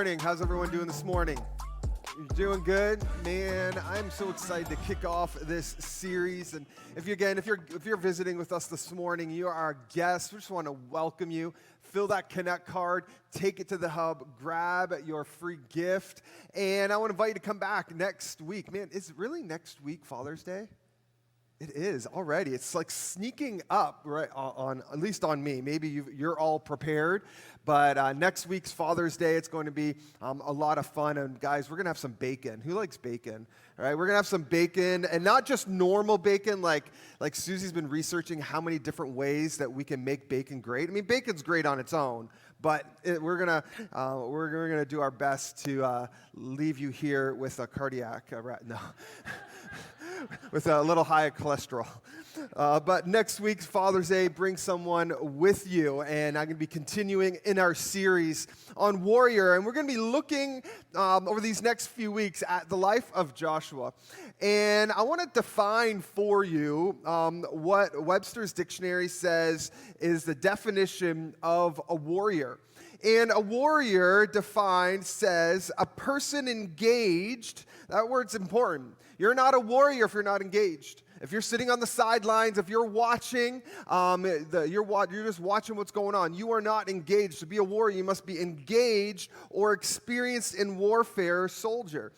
morning. How's everyone doing this morning? You're doing good? Man, I'm so excited to kick off this series. And if you're visiting with us this morning, you are our guest. We just want to welcome you. Fill that Connect card, take it to the hub, grab your free gift. And I want to invite you to come back next week. Man, is it really next week Father's Day? It is already. It's like sneaking up, right? On at least on me. Maybe you're all prepared, but next week's Father's Day, it's going to be a lot of fun. And guys, we're gonna have some bacon. Who likes bacon? All right, we're gonna have some bacon, and not just normal bacon. Like Susie's been researching how many different ways that we can make bacon great. I mean, bacon's great on its own, but we're gonna do our best to leave you here with a cardiac arrest. No. With a little high cholesterol. But next week's Father's Day, bring someone with you. And I'm going to be continuing in our series on Warrior. And we're going to be looking over these next few weeks at the life of Joshua. And I want to define for you what Webster's Dictionary says is the definition of a warrior. And a warrior defined says a person engaged. That word's important. You're not a warrior if you're not engaged. If you're sitting on the sidelines, if you're watching, you're just watching what's going on. You are not engaged. To be a warrior, you must be engaged or experienced in warfare, soldier.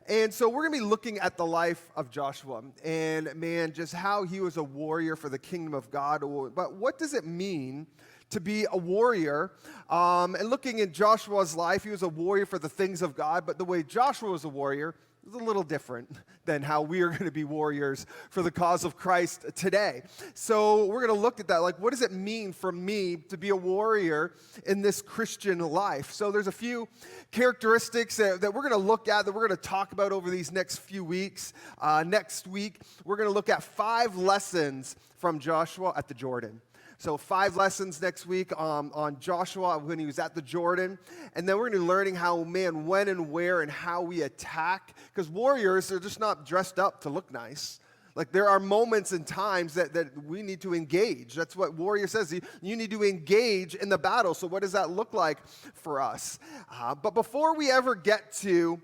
And so we're going to be looking at the life of Joshua and, man, just how he was a warrior for the kingdom of God. But what does it mean to be a warrior? And looking at Joshua's life, he was a warrior for the things of God, but the way Joshua was a warrior is a little different than how we are going to be warriors for the cause of Christ today. So we're going to look at that. Like, what does it mean for me to be a warrior in this Christian life? So there's a few characteristics that we're going to look at, that we're going to talk about over these next few weeks. Next week, we're going to look at 5 lessons from Joshua at the Jordan. So 5 lessons next week on Joshua when he was at the Jordan. And then we're going to be learning how, man, when and where and how we attack. Because warriors are just not dressed up to look nice. Like, there are moments and times that we need to engage. That's what Warrior says. You need to engage in the battle. So what does that look like for us? But before we ever get to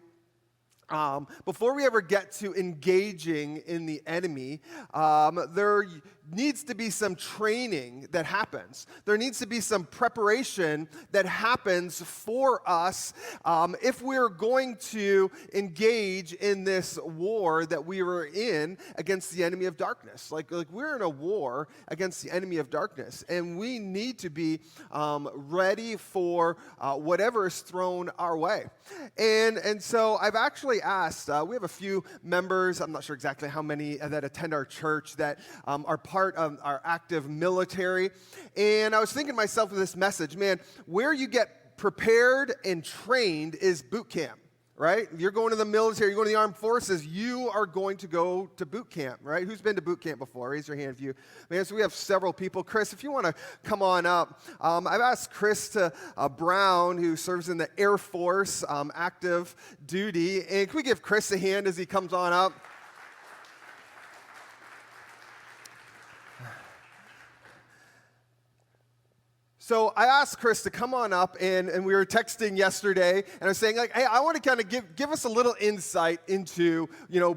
engaging in the enemy, there needs to be some training that happens. There needs to be some preparation that happens for us if we're going to engage in this war that we were in against the enemy of darkness. Like we're in a war against the enemy of darkness, and we need to be ready for whatever is thrown our way. And so I've actually asked, we have a few members, I'm not sure exactly how many that attend our church that are part of our active military. And I was thinking to myself with this message, man, where you get prepared and trained is boot camp, right? You're going to the military, you're going to the armed forces, you are going to go to boot camp, right? Who's been to boot camp before? Raise your hand if you, man, so we have several people. Chris, if you want to come on up. I've asked Chris Brown, who serves in the Air Force, active duty, and can we give Chris a hand as he comes on up? So I asked Chris to come on up, and we were texting yesterday, and I was saying, like, hey, I want to kind of give us a little insight into,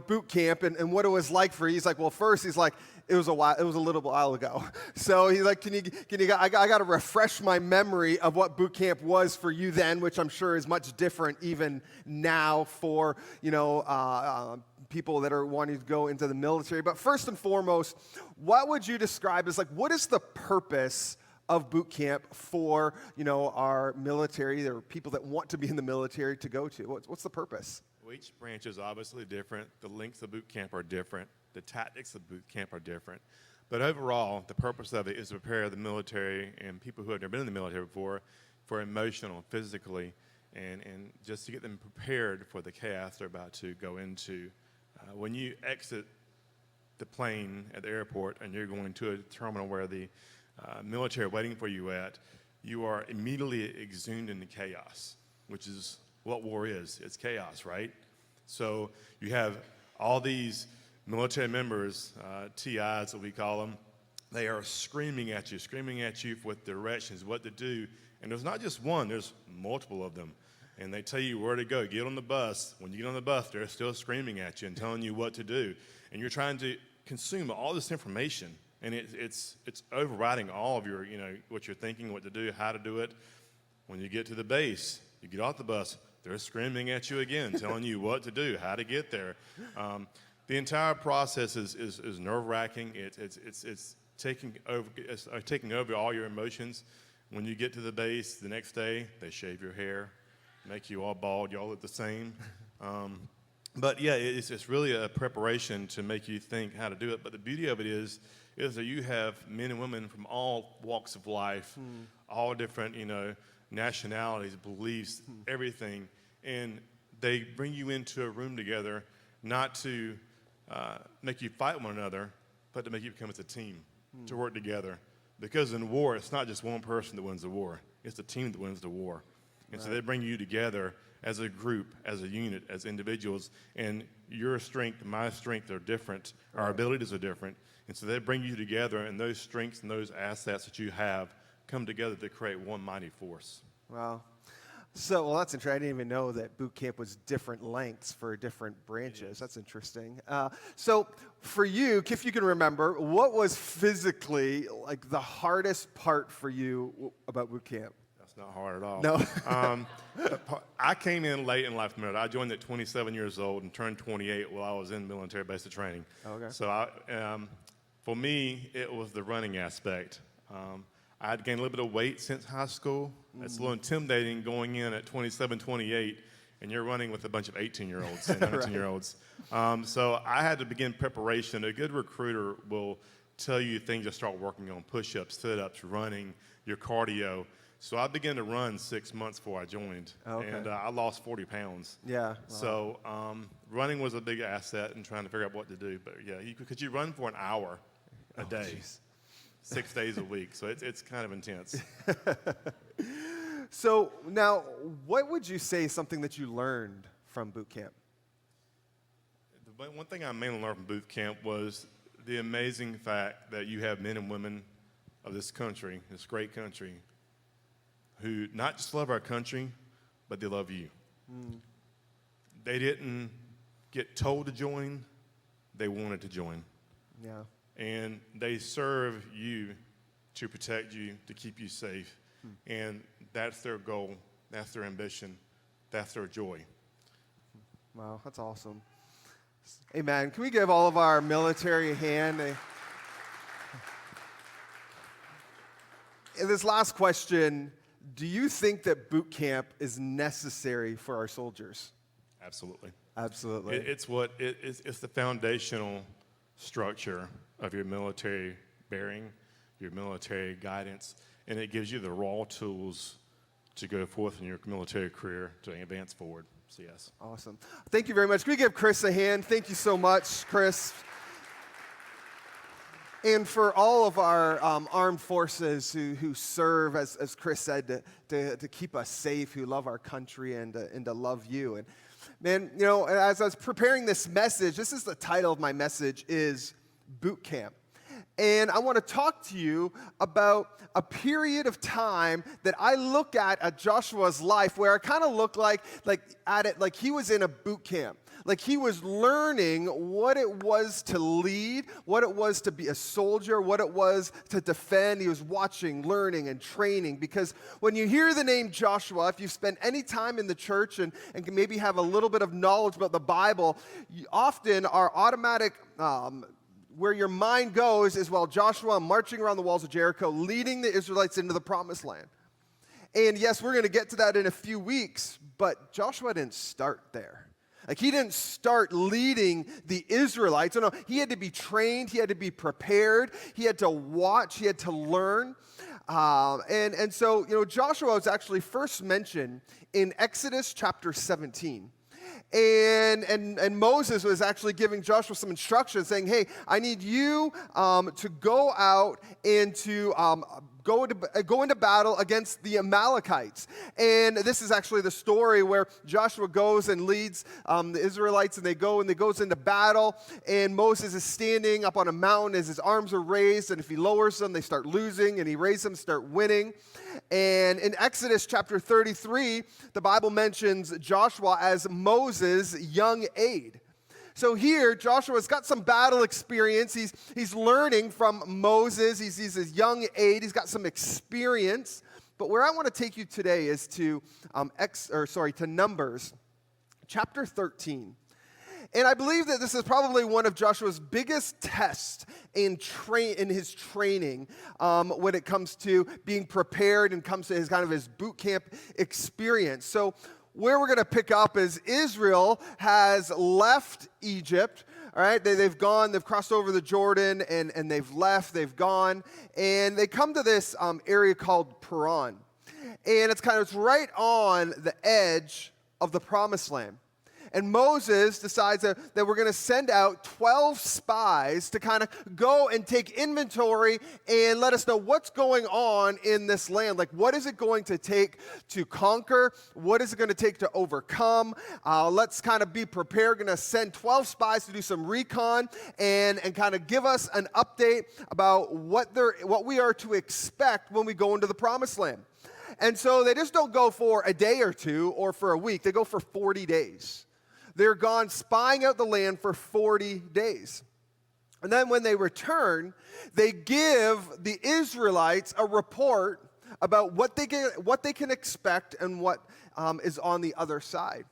boot camp and what it was like for you. He's like, well, first, he's like, it was a little while ago. So he's like, I got to refresh my memory of what boot camp was for you then, which I'm sure is much different even now for, people that are wanting to go into the military. But first and foremost, what would you describe as, like, what is the purpose of boot camp for, our military? There are people that want to be in the military to go to. What's the purpose? Well, each branch is obviously different. The lengths of boot camp are different. The tactics of boot camp are different. But overall, the purpose of it is to prepare the military and people who have never been in the military before for emotional, physically, and just to get them prepared for the chaos they're about to go into. When you exit the plane at the airport and you're going to a terminal where the military waiting for you at, you are immediately exhumed into chaos, which is what war is. It's chaos, right? So you have all these military members, TIs that we call them. They are screaming at you with directions, what to do. And there's not just one, there's multiple of them. and they tell you where to go. Get on the bus. When you get on the bus, they're still screaming at you and telling you what to do. And you're trying to consume all this information, and it's overriding all of your, what you're thinking, what to do, how to do it. When you get to the base, you get off the bus, they're screaming at you again, telling you what to do, how to get there. The entire process is nerve-wracking. It's taking over all your emotions. When you get to the base the next day, they shave your hair, make you all bald. You all look the same. But yeah, it's really a preparation to make you think how to do it. But the beauty of it is that you have men and women from all walks of life, all different, nationalities, beliefs, everything, and they bring you into a room together, not to make you fight one another, but to make you become as a team, to work together. Because in war, it's not just one person that wins the war; it's the team that wins the war. And so they bring you together as a group, as a unit, as individuals, and your strength and my strength are different. Our abilities are different. And so they bring you together, and those strengths and those assets that you have come together to create one mighty force. Wow. So, well, that's interesting. I didn't even know that boot camp was different lengths for different branches. That's interesting. So, for you, if you can remember, what was physically like the hardest part for you about boot camp? That's not hard at all. No. I came in late in life. I joined at 27 years old and turned 28 while I was in military basic training. Okay. So, for me, it was the running aspect. I had gained a little bit of weight since high school. It's a little intimidating going in at 27, 28, and you're running with a bunch of 18-year-olds and 19-year-olds. So I had to begin preparation. A good recruiter will tell you things to start working on: push-ups, sit-ups, running, your cardio. So I began to run 6 months before I joined, and I lost 40 pounds. Yeah. Wow. So running was a big asset in trying to figure out what to do. But yeah, because you run for an hour a day. Geez. 6 days a week, so it's kind of intense. So now, what would you say is something that you learned from boot camp? One thing I mainly learned from boot camp was the amazing fact that you have men and women of this country, this great country, who not just love our country, but they love you. They didn't get told to join, they wanted to join. Yeah. And they serve you to protect you, to keep you safe. And that's their goal, that's their ambition, that's their joy. Wow, that's awesome. Amen. Can we give all of our military a hand? In this last question, do you think that boot camp is necessary for our soldiers? Absolutely. Absolutely. It's the foundational structure of your military bearing, your military guidance, and it gives you the raw tools to go forth in your military career to advance forward. So yes. Awesome. Thank you very much. Can we give Chris a hand? Thank you so much, Chris. And for all of our armed forces who serve, as Chris said, to keep us safe, who love our country and to love you. And man, as I was preparing this message, this is the title of my message, is Boot Camp. And I want to talk to you about a period of time that I look at Joshua's life where I kind of look like he was in a boot camp. Like he was learning what it was to lead, what it was to be a soldier, what it was to defend. He was watching, learning, and training. Because when you hear the name Joshua, if you've spent any time in the church and can maybe have a little bit of knowledge about the Bible, you often are automatic where your mind goes is, well, Joshua marching around the walls of Jericho, leading the Israelites into the promised land. And yes, we're going to get to that in a few weeks, but Joshua didn't start there. Like he didn't start leading the Israelites. No, he had to be trained, he had to be prepared, he had to watch, he had to learn. And so, Joshua was actually first mentioned in Exodus chapter 17. And Moses was actually giving Joshua some instructions saying, hey, I need you to go out and to go into battle against the Amalekites. And this is actually the story where Joshua goes and leads the Israelites, and they goes into battle, and Moses is standing up on a mountain as his arms are raised, and if he lowers them, they start losing, and he raises them, start winning. And in Exodus chapter 33, the Bible mentions Joshua as Moses' young aide. So here, Joshua's got some battle experience. He's learning from Moses. He's his young aide. He's got some experience. But where I want to take you today is to Numbers chapter 13. And I believe that this is probably one of Joshua's biggest tests in his training when it comes to being prepared and comes to his boot camp experience. So where we're going to pick up is Israel has left Egypt. All right, they've crossed over the Jordan, and they've left, gone, and they come to this area called Paran. And it's right on the edge of the Promised Land. And Moses decides that we're going to send out 12 spies to kind of go and take inventory and let us know what's going on in this land. Like, what is it going to take to conquer? What is it going to take to overcome? Let's kind of be prepared. Going to send 12 spies to do some recon and kind of give us an update about what we are to expect when we go into the Promised Land. And so they just don't go for a day or two or for a week. They go for 40 days. They're gone spying out the land for 40 days. And then when they return, they give the Israelites a report about what they can expect and what is on the other side.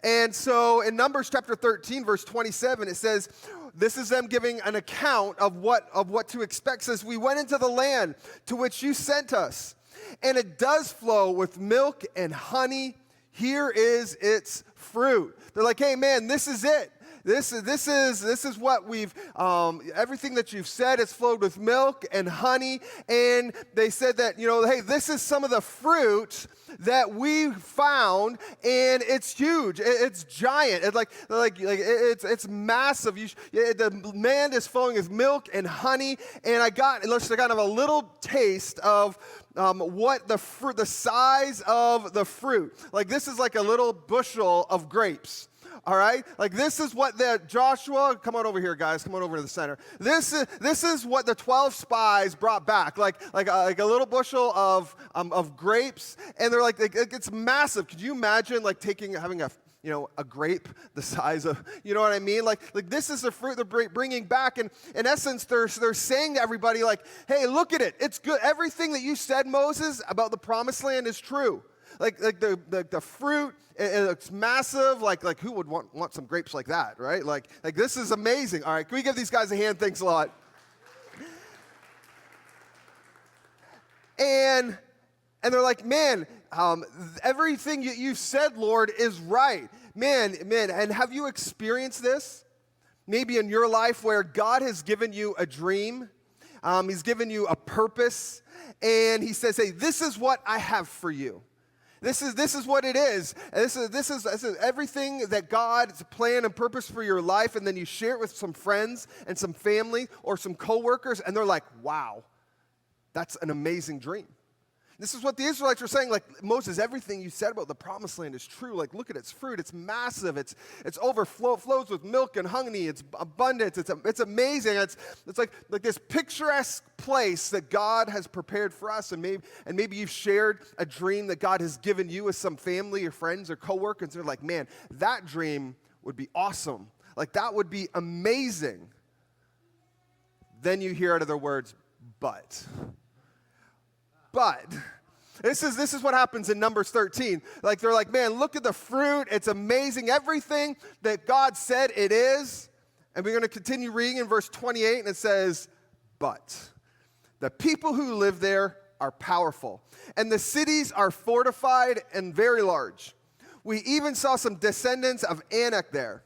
And so in Numbers chapter 13, verse 27, it says, this is them giving an account of what to expect. It says, we went into the land to which you sent us, and it does flow with milk and honey. Here is its fruit. They're like, hey man, this is it. This is what we've, everything that you've said has flowed with milk and honey. And they said that, hey, this is some of the fruit that we found, and it's huge. It's giant. It's massive. The land is flowing with milk and honey. And I got kind of a little taste of what the size of the fruit. Like, this is like a little bushel of grapes. All right? Like, this is what Joshua, come on over here, guys. Come on over to the center. This is what the 12 spies brought back. Like a little bushel of grapes. And they're like, it's massive. Could you imagine, like, having a grape the size of, you know what I mean? Like this is the fruit they're bringing back. And in essence, they're saying to everybody, like, hey, look at it. It's good. Everything that you said, Moses, about the Promised Land is true. Like the fruit, it's massive. Like who would want some grapes like that, right? Like this is amazing. All right, can we give these guys a hand? Thanks a lot. And they're like, man, everything you said, Lord, is right. Man, and have you experienced this? Maybe in your life where God has given you a dream, He's given you a purpose, and He says, hey, this is what I have for you. This is what it is. This is everything that God's plan and purpose for your life, and then you share it with some friends and some family or some coworkers, and they're like, wow, that's an amazing dream. This is what the Israelites were saying, like, Moses, everything you said about the Promised Land is true. Like, look at its fruit. It's massive. It's flows with milk and honey. It's abundant. It's amazing. It's like this picturesque place that God has prepared for us. And maybe you've shared a dream that God has given you with some family or friends or coworkers. They're like, man, that dream would be awesome. Like, that would be amazing. Then you hear out of their words, but this is what happens in Numbers 13. Like, they're like, man, look at the fruit. It's amazing. Everything that God said it is. And we're going to continue reading in verse 28, and it says, but the people who live there are powerful, and the cities are fortified and very large. We even saw some descendants of Anak there.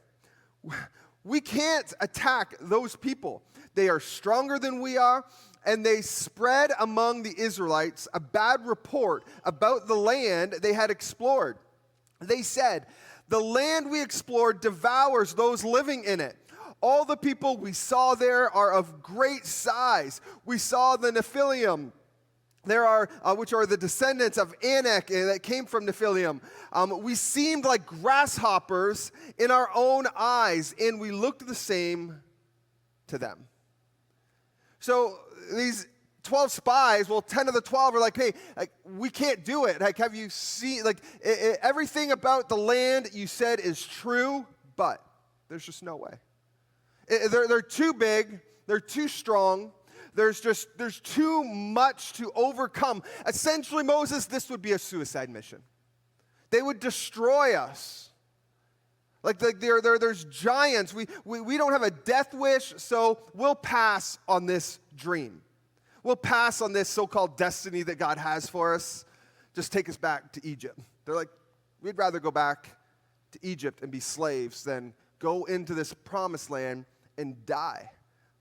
We can't attack those people. They are stronger than we are. And they spread among the Israelites a bad report about the land they had explored. They said, the land we explored devours those living in it. All the people we saw there are of great size. We saw the Nephilim, there are, which are the descendants of Anak that came from Nephilim. We seemed like grasshoppers in our own eyes, and we looked the same to them. So these 12 spies, well, 10 of the 12 are like, hey, like, we can't do it. Like, have you seen, like, everything about the land you said is true, but there's just no way. They're too big. They're too strong. There's too much to overcome. Essentially, Moses, this would be a suicide mission. They would destroy us. Like there's giants. We don't have a death wish, so we'll pass on this dream. We'll pass on this so-called destiny that God has for us. Just take us back to Egypt. They're like, we'd rather go back to Egypt and be slaves than go into this promised land and die.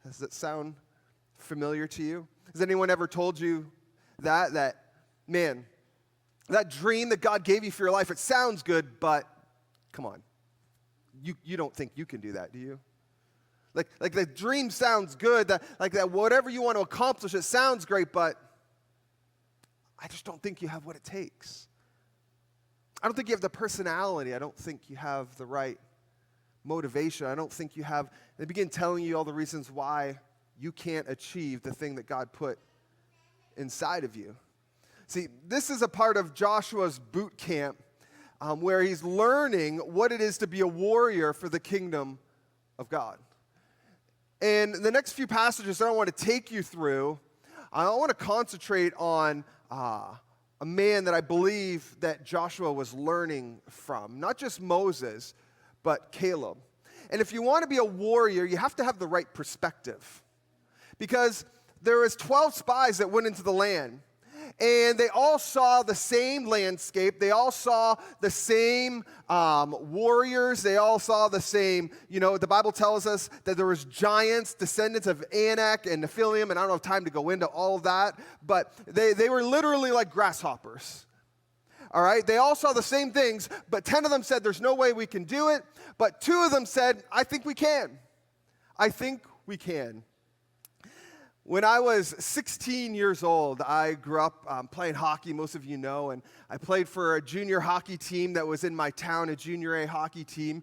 Does that sound familiar to you? Has anyone ever told you that man, that dream that God gave you for your life, it sounds good, but come on. You don't think you can do that, do you? Like the dream sounds good, that whatever you want to accomplish, it sounds great, but I just don't think you have what it takes. I don't think you have the personality. I don't think you have the right motivation. I don't think you have, they begin telling you all the reasons why you can't achieve the thing that God put inside of you. See, this is a part of Joshua's boot camp where he's learning what it is to be a warrior for the kingdom of God. And the next few passages that I want to take you through, I want to concentrate on a man that I believe that Joshua was learning from. Not just Moses, but Caleb. And if you want to be a warrior, you have to have the right perspective. Because there was 12 spies that went into the land. And they all saw the same landscape. They all saw the same warriors. They all saw the same, the Bible tells us that there was giants, descendants of Anak and Nephilim, and I don't have time to go into all of that, but they were literally like grasshoppers. All right? They all saw the same things, but 10 of them said, there's no way we can do it, but 2 of them said, I think we can. I think we can. When I was 16 years old, I grew up playing hockey, most of you know, and I played for a junior hockey team that was in my town, a junior A hockey team.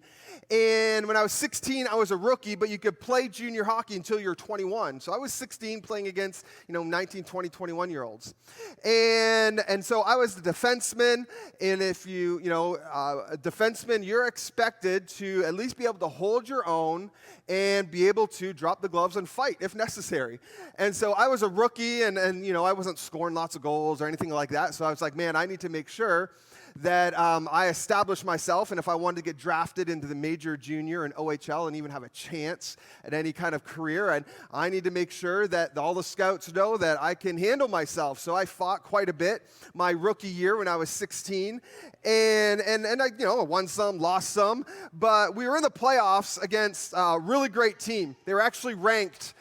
And when I was 16, I was a rookie, but you could play junior hockey until you're 21. So I was 16 playing against, 19, 20, 21-year-olds. And so I was the defenseman, and if a defenseman, you're expected to at least be able to hold your own and be able to drop the gloves and fight if necessary. And so I was a rookie, and I wasn't scoring lots of goals or anything like that. So I was like, man, I need to make sure that I established myself, and if I wanted to get drafted into the major, junior, and OHL and even have a chance at any kind of career, and I need to make sure that all the scouts know that I can handle myself. So I fought quite a bit my rookie year when I was 16, and I won some, lost some, but we were in the playoffs against a really great team. They were actually ranked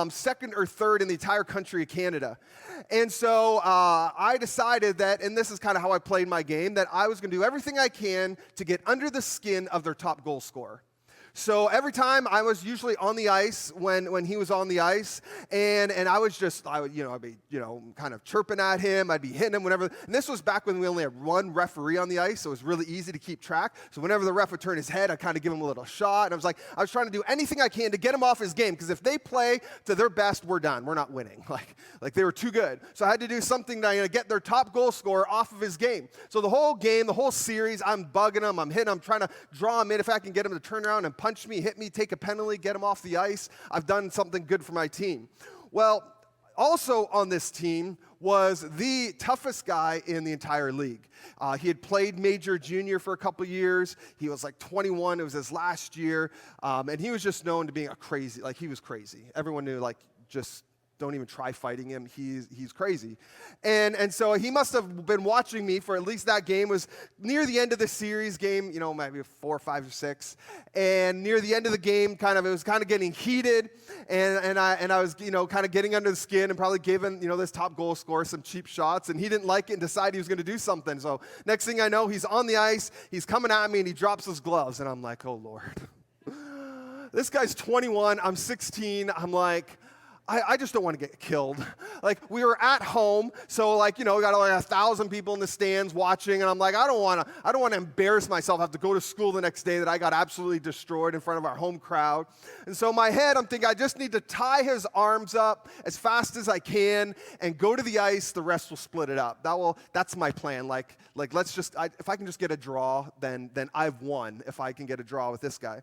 second or third in the entire country of Canada. And so I decided that, and this is kind of how I played my game, that I was going to do everything I can to get under the skin of their top goal scorer. So every time I was usually on the ice when he was on the ice, and I would I'd be kind of chirping at him, I'd be hitting him whenever. And this was back when we only had one referee on the ice, so it was really easy to keep track. So whenever the ref would turn his head, I'd kind of give him a little shot, and I was trying to do anything I can to get him off his game, because if they play to their best, we're done. We're not winning. Like they were too good. So I had to do something to get their top goal scorer off of his game. So the whole game, the whole series, I'm bugging him, I'm hitting him, trying to draw him in. If I can get him to turn around and punch me, hit me, take a penalty, get him off the ice, I've done something good for my team. Well, also on this team was the toughest guy in the entire league. He had played major junior for a couple years. He was like 21. It was his last year. And he was just known to being he was crazy. Everyone knew, just don't even try fighting him. He's crazy. And so he must have been watching me for at least that game. It was near the end of the series game, maybe 4, 5, or 6. And near the end of the game, it was kind of getting heated. And I was, kind of getting under the skin and probably giving, this top goal scorer some cheap shots. And he didn't like it and decided he was going to do something. So next thing I know, he's on the ice. He's coming at me and he drops his gloves. And I'm like, oh, Lord. This guy's 21. I'm 16. I'm like, I just don't want to get killed. Like, we were at home, so like, we got like 1,000 people in the stands watching, and I'm like, I don't want to embarrass myself, have to go to school the next day that I got absolutely destroyed in front of our home crowd. And so in my head, I'm thinking, I just need to tie his arms up as fast as I can and go to the ice. The rest will split it up. That's my plan. Like if I can just get a draw, then I've won. If I can get a draw with this guy,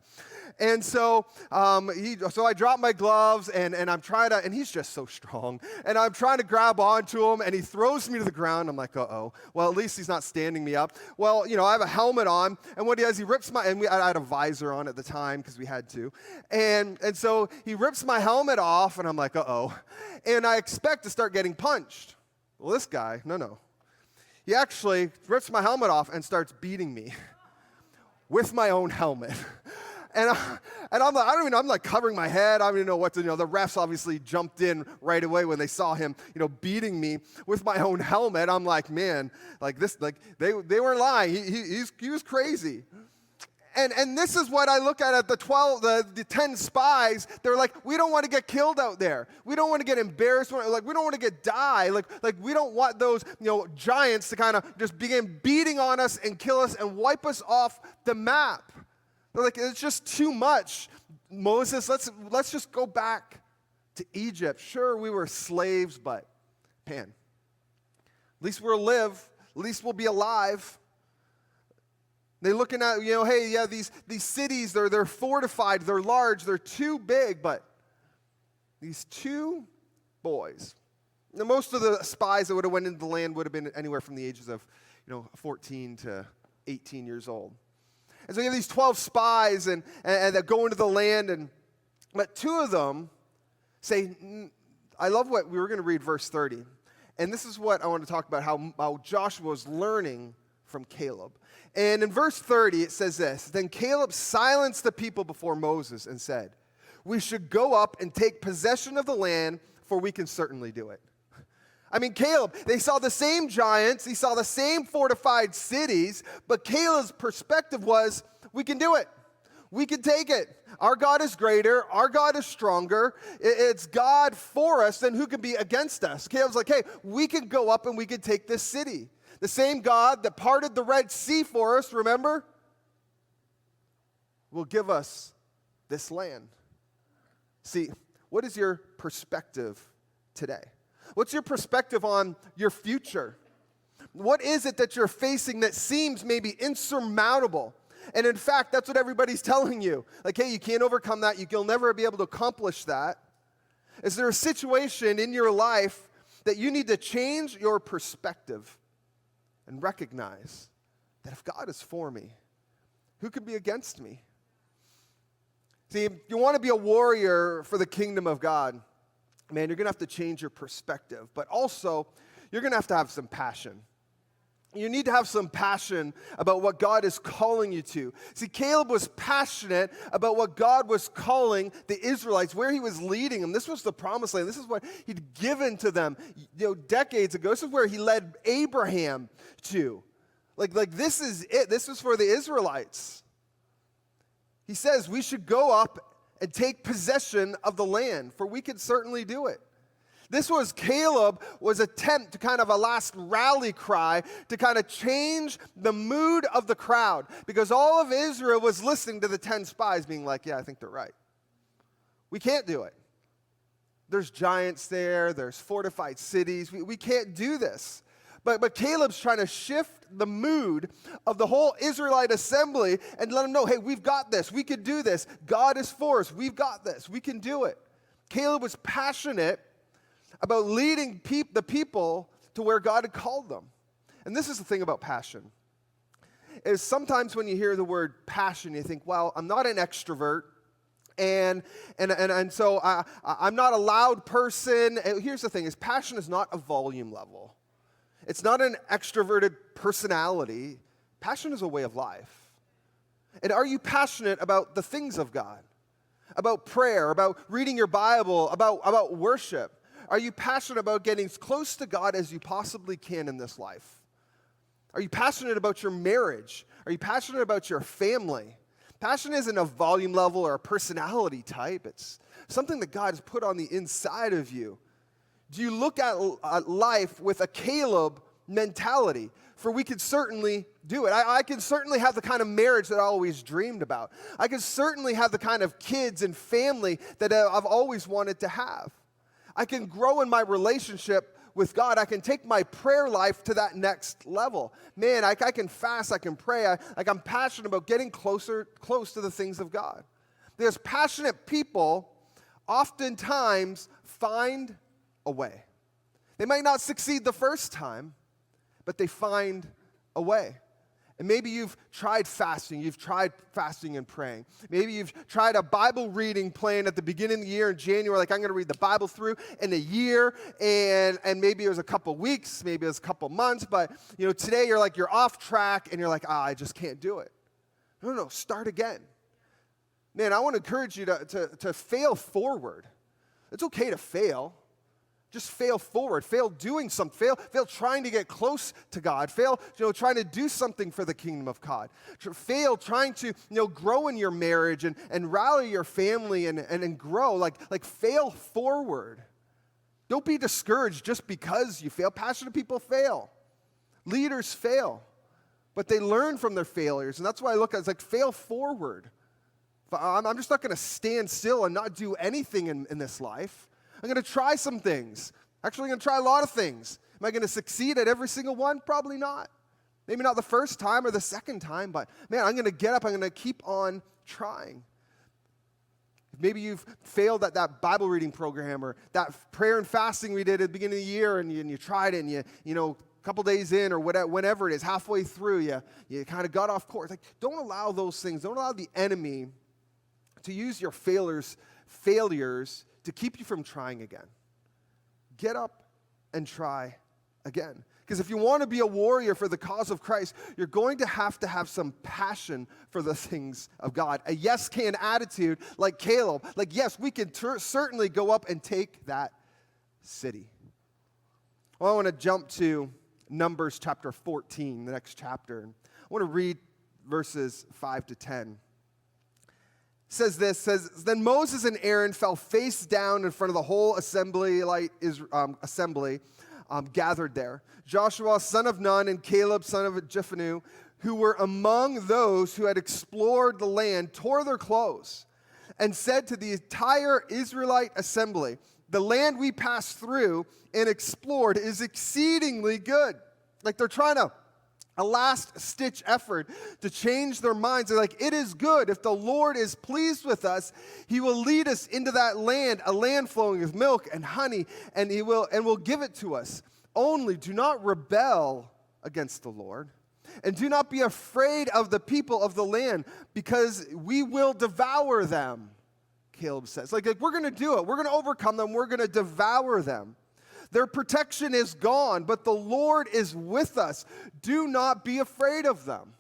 and so I drop my gloves and I'm trying to, and he's just so strong, and I'm trying to grab onto him, and he throws me to the ground. I'm like, uh-oh. Well, at least he's not standing me up. Well, I have a helmet on, and what he does, he rips I had a visor on at the time because we had to, and so he rips my helmet off, and I'm like, uh-oh. And I expect to start getting punched. Well, this guy, no. He actually rips my helmet off and starts beating me with my own helmet. And I'm like, I'm like covering my head. I don't even know what to do. The refs obviously jumped in right away when they saw him, beating me with my own helmet. I'm like, man, like this, like they weren't lying. He was crazy. And this is what I look at the 10 spies. They're like, we don't want to get killed out there. We don't want to get embarrassed. Like, we don't want to die. Like we don't want those, giants to kind of just begin beating on us and kill us and wipe us off the map. They're like, it's just too much. Moses, let's just go back to Egypt. Sure, we were slaves, but man, at least we'll live. At least we'll be alive. They're looking at, hey, yeah, these cities, they're fortified, they're large, they're too big, but these two boys. Now, most of the spies that would have went into the land would have been anywhere from the ages of, 14 to 18 years old. And so you have these 12 spies and that go into the land, but two of them say, I love what we were going to read verse 30. And this is what I want to talk about, how Joshua was learning from Caleb. And in verse 30, it says this: Then Caleb silenced the people before Moses and said, we should go up and take possession of the land, for we can certainly do it. I mean, Caleb, they saw the same giants, he saw the same fortified cities, but Caleb's perspective was, we can do it. We can take it. Our God is greater. Our God is stronger. It's God for us, then who can be against us? Caleb's like, hey, we can go up and we can take this city. The same God that parted the Red Sea for us, remember, will give us this land. See, what is your perspective today? What's your perspective on your future? What is it that you're facing that seems maybe insurmountable? And in fact, that's what everybody's telling you. Like, hey, you can't overcome that. You'll never be able to accomplish that. Is there a situation in your life that you need to change your perspective and recognize that if God is for me, who could be against me? See, if you want to be a warrior for the kingdom of God, man, you're going to have to change your perspective. But also, you're going to have some passion. You need to have some passion about what God is calling you to. See, Caleb was passionate about what God was calling the Israelites, where he was leading them. This was the promised land. This is what he'd given to them, decades ago. This is where he led Abraham to. Like this is it. This was for the Israelites. He says we should go up and take possession of the land, for we could certainly do it. This was Caleb's attempt to kind of a last rally cry to kind of change the mood of the crowd, because all of Israel was listening to the 10 spies being like, yeah, I think they're right. We can't do it. There's giants there. There's fortified cities. We can't do this. But Caleb's trying to shift the mood of the whole Israelite assembly and let them know, hey, we've got this. We can do this. God is for us. We've got this. We can do it. Caleb was passionate about leading the people to where God had called them. And this is the thing about passion, is sometimes when you hear the word passion, you think, well, I'm not an extrovert, and so I'm not a loud person. And here's the thing, is passion is not a volume level. It's not an extroverted personality. Passion is a way of life. And are you passionate about the things of God? About prayer, about reading your Bible, about worship? Are you passionate about getting as close to God as you possibly can in this life? Are you passionate about your marriage? Are you passionate about your family? Passion isn't a volume level or a personality type. It's something that God has put on the inside of you. Do you look at life with a Caleb mentality? For we could certainly do it. I can certainly have the kind of marriage that I always dreamed about. I can certainly have the kind of kids and family that I've always wanted to have. I can grow in my relationship with God. I can take my prayer life to that next level. Man, I can fast, I can pray. I'm passionate about getting close to the things of God. Because passionate people oftentimes find a way. They might not succeed the first time, but they find a way. And maybe you've tried fasting and praying. Maybe you've tried a Bible reading plan at the beginning of the year in January, like I'm going to read the Bible through in a year, and maybe it was a couple weeks, maybe it was a couple months, but today you're off track and you're like, I just can't do it. No, start again. Man, I want to encourage you to fail forward. It's okay to fail. Just fail forward. Fail doing something. Fail trying to get close to God. Fail, trying to do something for the kingdom of God. Fail trying to, grow in your marriage and rally your family and grow. Like fail forward. Don't be discouraged just because you fail. Passionate people fail. Leaders fail. But they learn from their failures. And that's why I look at it, it's like fail forward. I'm just not going to stand still and not do anything in this life. I'm going to try some things. Actually, I'm going to try a lot of things. Am I going to succeed at every single one? Probably not. Maybe not the first time or the second time, but man, I'm going to get up. I'm going to keep on trying. Maybe you've failed at that Bible reading program or that prayer and fasting we did at the beginning of the year, and you tried it, and a couple days in or whenever it is, halfway through, you kind of got off course. Like, don't allow those things. Don't allow the enemy to use your failures to keep you from trying again. Get up and try again. Because if you want to be a warrior for the cause of Christ, you're going to have some passion for the things of God. A yes can attitude like Caleb. Like, yes, we can certainly go up and take that city. Well, I want to jump to Numbers chapter 14, the next chapter. I want to read verses 5 to 10. Says, then Moses and Aaron fell face down in front of the whole assembly gathered there. Joshua, son of Nun, and Caleb, son of Jephunneh, who were among those who had explored the land, tore their clothes and said to the entire Israelite assembly, the land we passed through and explored is exceedingly good. Like they're trying to a last-ditch effort to change their minds. They're like, it is good. If the Lord is pleased with us, he will lead us into that land, a land flowing with milk and honey, and will give it to us. Only do not rebel against the Lord, and do not be afraid of the people of the land, because we will devour them, Caleb says. Like we're going to do it. We're going to overcome them. We're going to devour them. Their protection is gone, but the Lord is with us. Do not be afraid of them.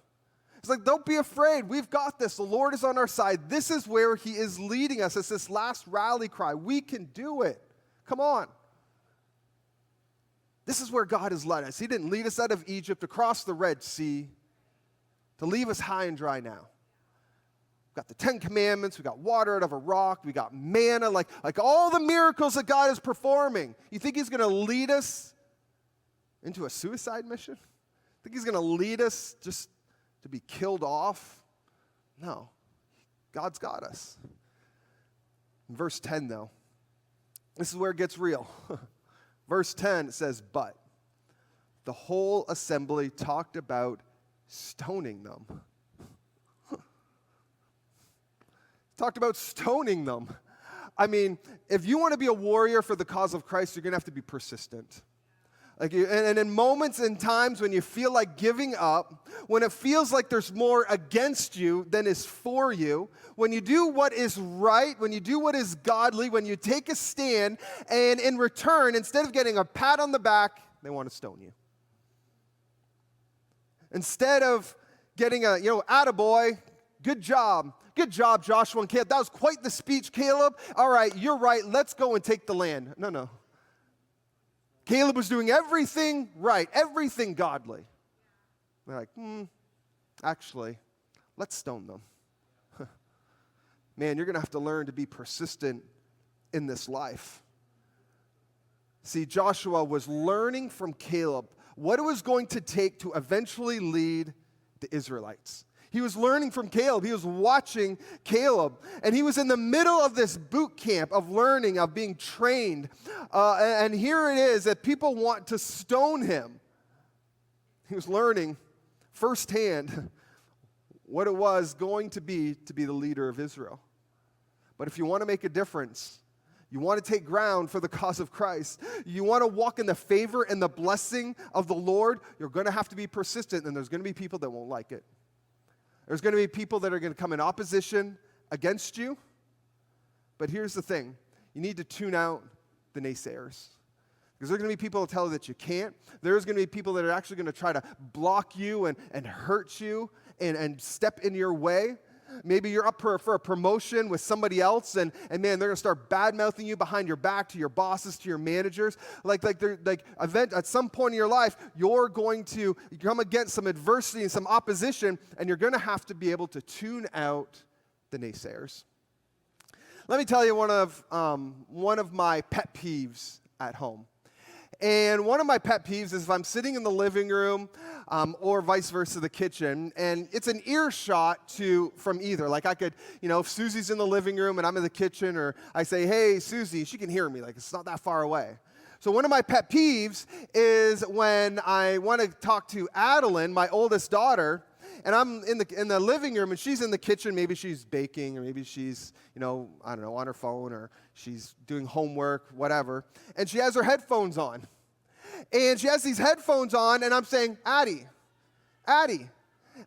It's like, don't be afraid. We've got this. The Lord is on our side. This is where he is leading us. It's this last rally cry. We can do it. Come on. This is where God has led us. He didn't lead us out of Egypt, across the Red Sea, to leave us high and dry now. We've got the 10 Commandments, we got water out of a rock, we got manna, like all the miracles that God is performing. You think he's going to lead us into a suicide mission? Think he's going to lead us just to be killed off? No. God's got us. In verse 10, though, this is where it gets real. Verse 10, it says, but the whole assembly talked about stoning them. Talked about stoning them. I mean, if you want to be a warrior for the cause of Christ, you're going to have to be persistent. And in moments and times when you feel like giving up, when it feels like there's more against you than is for you, when you do what is right, when you do what is godly, when you take a stand, and in return, instead of getting a pat on the back, they want to stone you. Instead of getting a, attaboy, good job. Good job, Joshua and Caleb. That was quite the speech, Caleb. All right, you're right. Let's go and take the land. No. Caleb was doing everything right, everything godly. They're like, actually, let's stone them. man, you're going to have to learn to be persistent in this life. See, Joshua was learning from Caleb what it was going to take to eventually lead the Israelites. He was learning from Caleb. He was watching Caleb. And he was in the middle of this boot camp of learning, of being trained. And here it is that people want to stone him. He was learning firsthand what it was going to be the leader of Israel. But if you want to make a difference, you want to take ground for the cause of Christ, you want to walk in the favor and the blessing of the Lord, you're going to have to be persistent, and there's going to be people that won't like it. There's going to be people that are going to come in opposition against you. But here's the thing. You need to tune out the naysayers. Because there are going to be people that tell you that you can't. There's going to be people that are actually going to try to block you and hurt you and step in your way. Maybe you're up for a promotion with somebody else, and man, they're going to start bad-mouthing you behind your back to your bosses, to your managers. At some point in your life, you're going to come against some adversity and some opposition, and you're going to have to be able to tune out the naysayers. Let me tell you one of my pet peeves at home. And one of my pet peeves is if I'm sitting in the living room or vice versa, the kitchen, and it's an earshot from either. Like I could, if Susie's in the living room and I'm in the kitchen, or I say, hey, Susie, she can hear me. Like it's not that far away. So one of my pet peeves is when I want to talk to Adeline, my oldest daughter, and I'm in the living room and she's in the kitchen. Maybe she's baking, or maybe she's, I don't know, on her phone, or she's doing homework, whatever. And she has her headphones on. And she has these headphones on, and I'm saying, Addie.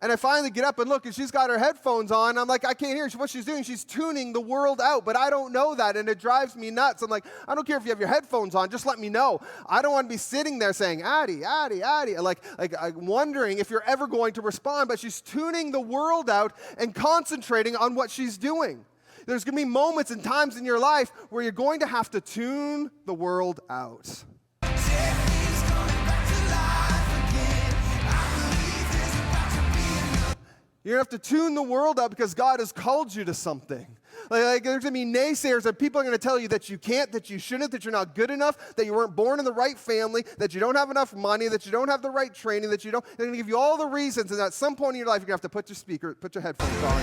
And I finally get up and look, and she's got her headphones on. I'm like, I can't hear. What she's doing, she's tuning the world out, but I don't know that, and it drives me nuts. I'm like, I don't care if you have your headphones on, just let me know. I don't want to be sitting there saying, Addie, like I'm wondering if you're ever going to respond, but she's tuning the world out and concentrating on what she's doing. There's going to be moments and times in your life where you're going to have to tune the world out. You're going to have to tune the world out because God has called you to something. Like there's going to be naysayers, and people are going to tell you that you can't, that you shouldn't, that you're not good enough, that you weren't born in the right family, that you don't have enough money, that you don't have the right training, that you don't. They're going to give you all the reasons, and at some point in your life, you're going to have to put your headphones on.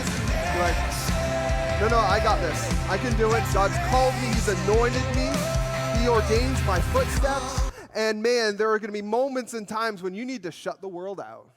You're like, no, I got this. I can do it. God's called me. He's anointed me. He ordains my footsteps. And man, there are going to be moments and times when you need to shut the world out.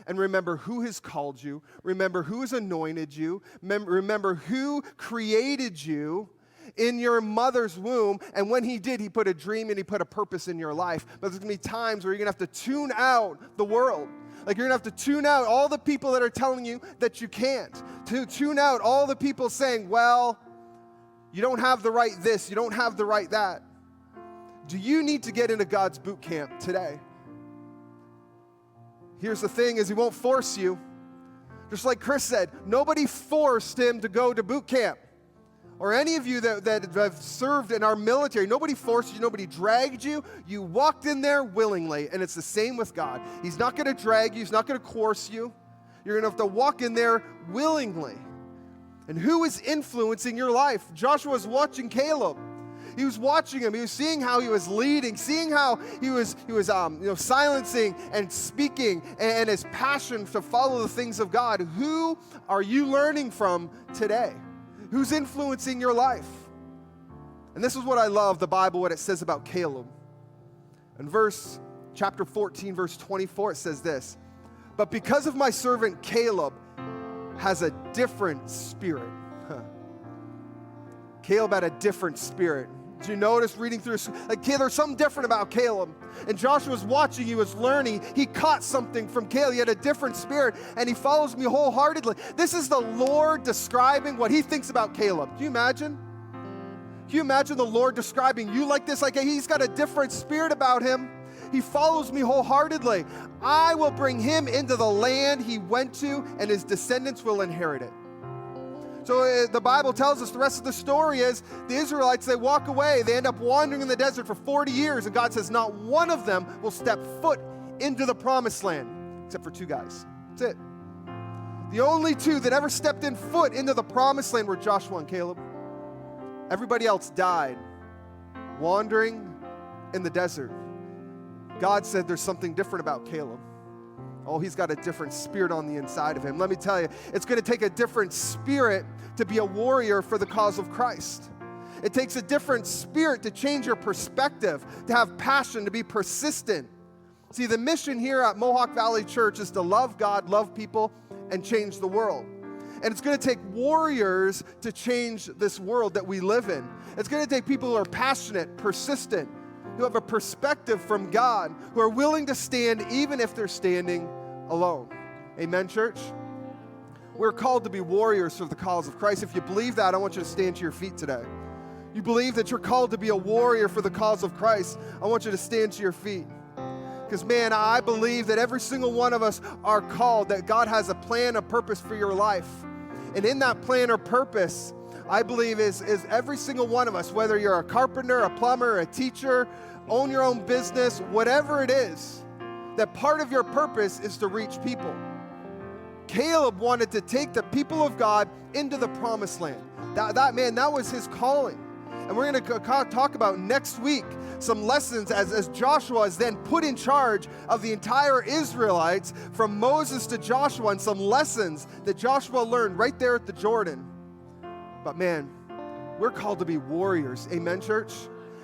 And remember who has called you. Remember who has anointed you. Remember who created you in your mother's womb. And when he did, he put a dream and he put a purpose in your life. But there's going to be times where you're going to have to tune out the world. Like you're going to have to tune out all the people that are telling you that you can't. To tune out all the people saying, well, you don't have the right this, you don't have the right that. Do you need to get into God's boot camp today? Here's the thing is he won't force you. Just like Chris said, nobody forced him to go to boot camp. Or any of you that have served in our military, nobody forced you, nobody dragged you. You walked in there willingly, and it's the same with God. He's not going to drag you. He's not going to coerce you. You're going to have to walk in there willingly. And who is influencing your life? Joshua was watching Caleb. He was watching him. He was seeing how he was leading, seeing how he was silencing and speaking, and his passion to follow the things of God. Who are you learning from today? Who's influencing your life? And this is what I love, the Bible, what it says about Caleb. In chapter 14, verse 24, it says this, but because of my servant Caleb has a different spirit. Caleb had a different spirit. Did you notice reading through, there's something different about Caleb. And Joshua was watching, he was learning, he caught something from Caleb. He had a different spirit, and he follows me wholeheartedly. This is the Lord describing what he thinks about Caleb. Can you imagine? Can you imagine the Lord describing you like this? Like he's got a different spirit about him. He follows me wholeheartedly. I will bring him into the land he went to, and his descendants will inherit it. So the Bible tells us the rest of the story is the Israelites, they walk away. They end up wandering in the desert for 40 years, and God says not one of them will step foot into the promised land, except for two guys. That's it. The only two that ever stepped in foot into the promised land were Joshua and Caleb. Everybody else died wandering in the desert. God said there's something different about Caleb. Oh, he's got a different spirit on the inside of him. Let me tell you, it's going to take a different spirit to be a warrior for the cause of Christ. It takes a different spirit to change your perspective, to have passion, to be persistent. See, the mission here at Mohawk Valley Church is to love God, love people, and change the world. And it's going to take warriors to change this world that we live in. It's going to take people who are passionate, persistent, who have a perspective from God, who are willing to stand even if they're standing alone. Amen, church? We're called to be warriors for the cause of Christ. If you believe that, I want you to stand to your feet today. You believe that you're called to be a warrior for the cause of Christ, I want you to stand to your feet. Because, man, I believe that every single one of us are called, that God has a plan, a purpose for your life. And in that plan or purpose, I believe is every single one of us, whether you're a carpenter, a plumber, a teacher, own your own business, whatever it is, that part of your purpose is to reach people. Caleb wanted to take the people of God into the promised land. That was his calling. And we're going to talk about next week some lessons as Joshua is then put in charge of the entire Israelites from Moses to Joshua, and some lessons that Joshua learned right there at the Jordan. But man, we're called to be warriors. Amen, church?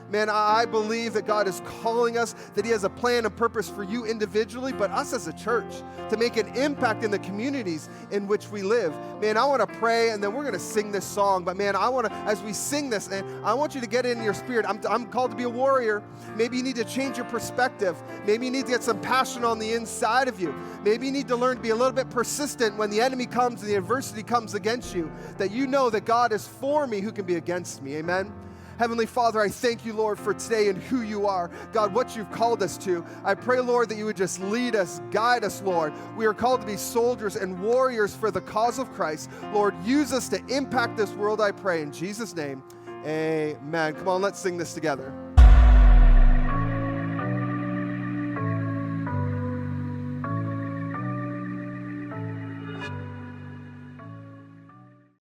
Man, I believe that God is calling us, that He has a plan and purpose for you individually, but us as a church to make an impact in the communities in which we live. Man, I want to pray, and then we're going to sing this song. But man, I want to, as we sing this, and I want you to get it in your spirit. I'm called to be a warrior. Maybe you need to change your perspective. Maybe you need to get some passion on the inside of you. Maybe you need to learn to be a little bit persistent when the enemy comes and the adversity comes against you, that you know that God is for me, who can be against me. Amen. Heavenly Father, I thank you, Lord, for today and who you are. God, what you've called us to. I pray, Lord, that you would just lead us, guide us, Lord. We are called to be soldiers and warriors for the cause of Christ. Lord, use us to impact this world, I pray. In Jesus' name, amen. Come on, let's sing this together.